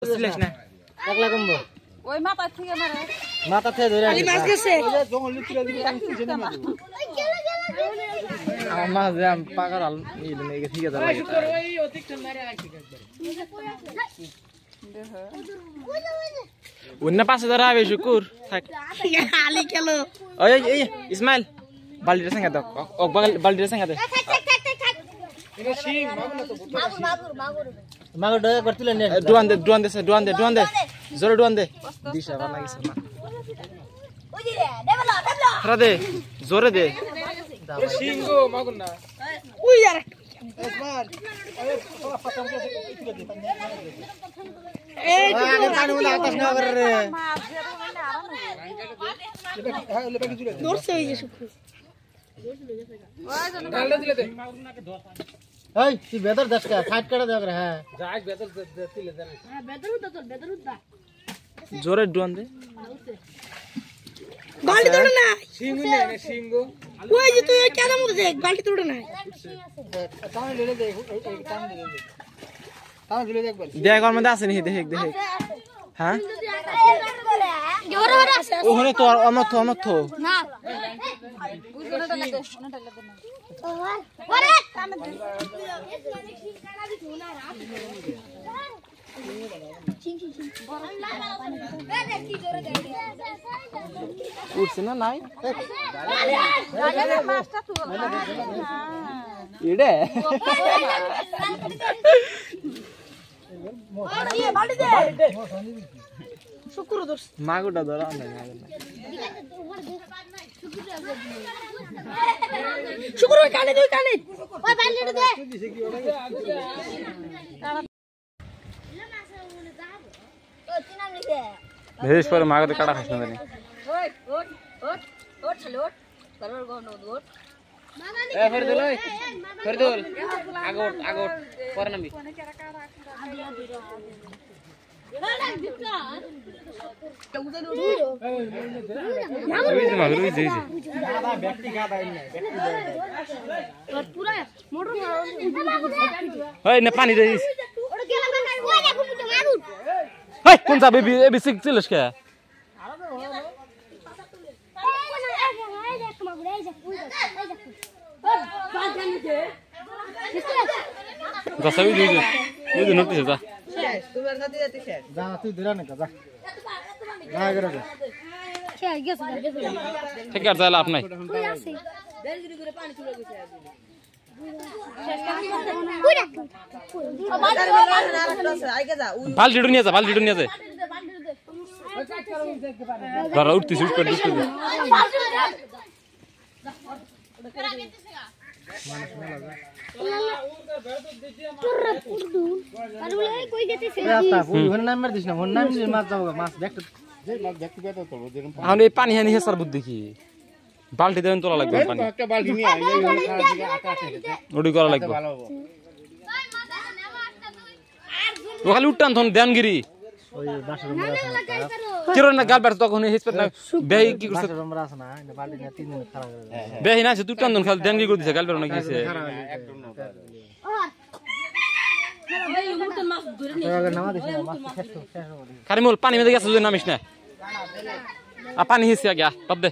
বুঝলিস না একলা কমবো ওই মাথা থেকে মারে মাথা থেকে ধরে খালি মাছ গেছে জঙ্গল লিখতে দিবি আমি কিছু না আমার মাছ জাম পাকার আল এই নে ঠিক আছে লাগে ওই অধিক মারে আইছি একবার ওন্না পাশে ধরা হবে শুকুর থাক খালি খেলো ওই এই ইসমাইল বালতিটা সঙ্গে দাও ওক বালতিটা সঙ্গে দে এটা শিং মাগুর ডয়া করতিলে নে ডুয়ান দে জোরে ডুয়ান দে দিশা বানা গেছে না ওই দে দেবলা হরা দে জোরে দে শিং গো মাগুর না ওই यार ইসমাইল আরে थोड़ा पता मुझे इतने दे এই পানি বলে আকাশ না করে রে দৌড়ছে এই যে শুকু ডাল দিলে দে এই তুই বেদর দশকা ফাইট করে দে রে হ্যাঁ যাই বেদর দিলে দে হ্যাঁ বেদর উদ্দা জোরে ডুয়ান দে বালতি তোড় না শিঙ্গু নে শিঙ্গু ওই যে তুই কেন মত দেখ বালতি তোড় না টান দিলে দে টান দিলে দে টান দিলে দেখ বল দেখ আর মধ্যে আছে নি দেখ হ্যাঁ জোরে আছে ওখানে তো অনথ না বুঝনটা লাগে ওনাটা লাগে না ওরে কাম দে উঠছে না নাই মাছটা তুল ইডে বালতি দে শুকুর দোস মাগুটা ধরা না শুকুর ওই কানে ওই বালতিটা দে ভেজ পরে মাগুতে কাটা খাস না জানি ওট চলো করর গো নো ওট এ ফেরদুল আগোট পরে নামি পানি দে কোন যাবে এবি চিলিস কে যাবি দুই নোটিস যা যা তুই ধরে না যা না করে যা ঠিক আছে লাভ নাই বালতিটা নিয়ে যা ধরা উঠতেছি পানি হানি হেসার বুদ্ধি কি বালতি দেবেন তোলা লাগবে ওটি করা লাগবে ও খালি উঠান তখন দেনগিরি কিরণ না গাল বেড়ে তখন বেহি কি করছে বেহি না তুই টান খালি দেনগিরি করে দিছে গাল বেড়ে না গিয়েছে কারিমুল পানি মেঝে গেছে যদি নামিস না পানি হিসে আগে বাদ দে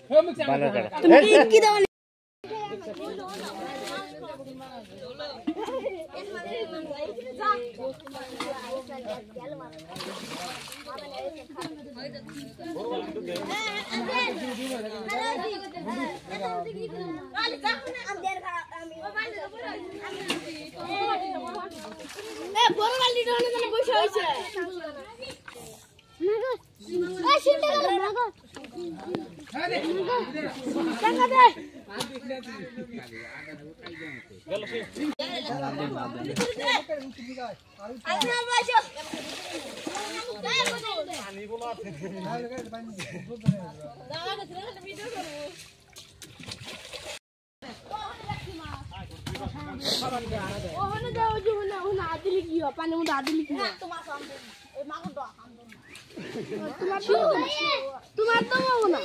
তোমার তো না তোমার তো না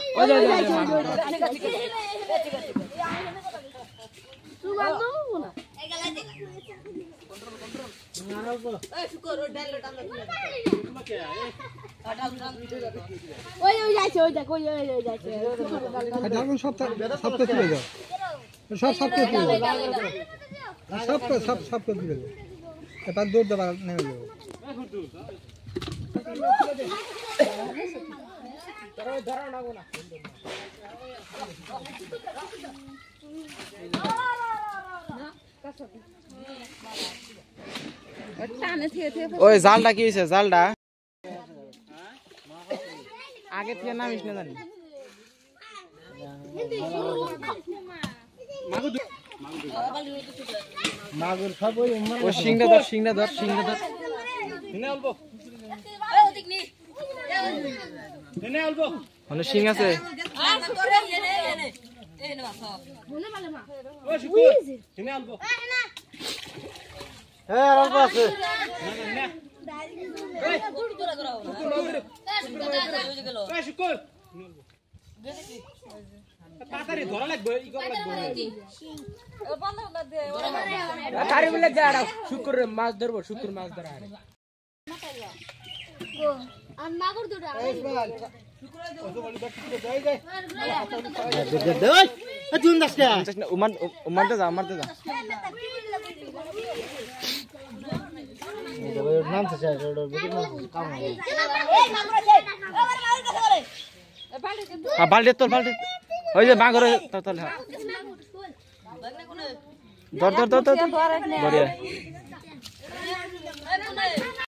ওই যাচ্ছে ওই দেখ ওই যাচ্ছে ডালগুলো সব সবকে তুলে দাও সবকে তুলে দাও সবকে তুলে দাও এবার দৌড় দেবার নেমে যাবো ওই জালটা কি হয়েছে জালটা আগে থেকে নামিস না জানি মাগুর সব ওই ওই সিংটা ধর অনেক সিং আছে অল্প আছে শুক্র মাছ ধরবো শুক্র মাছ ধরা মারতে যা বাল্টি তোর বাল্টি ওই যে বাঘরে ধর বড়িয়া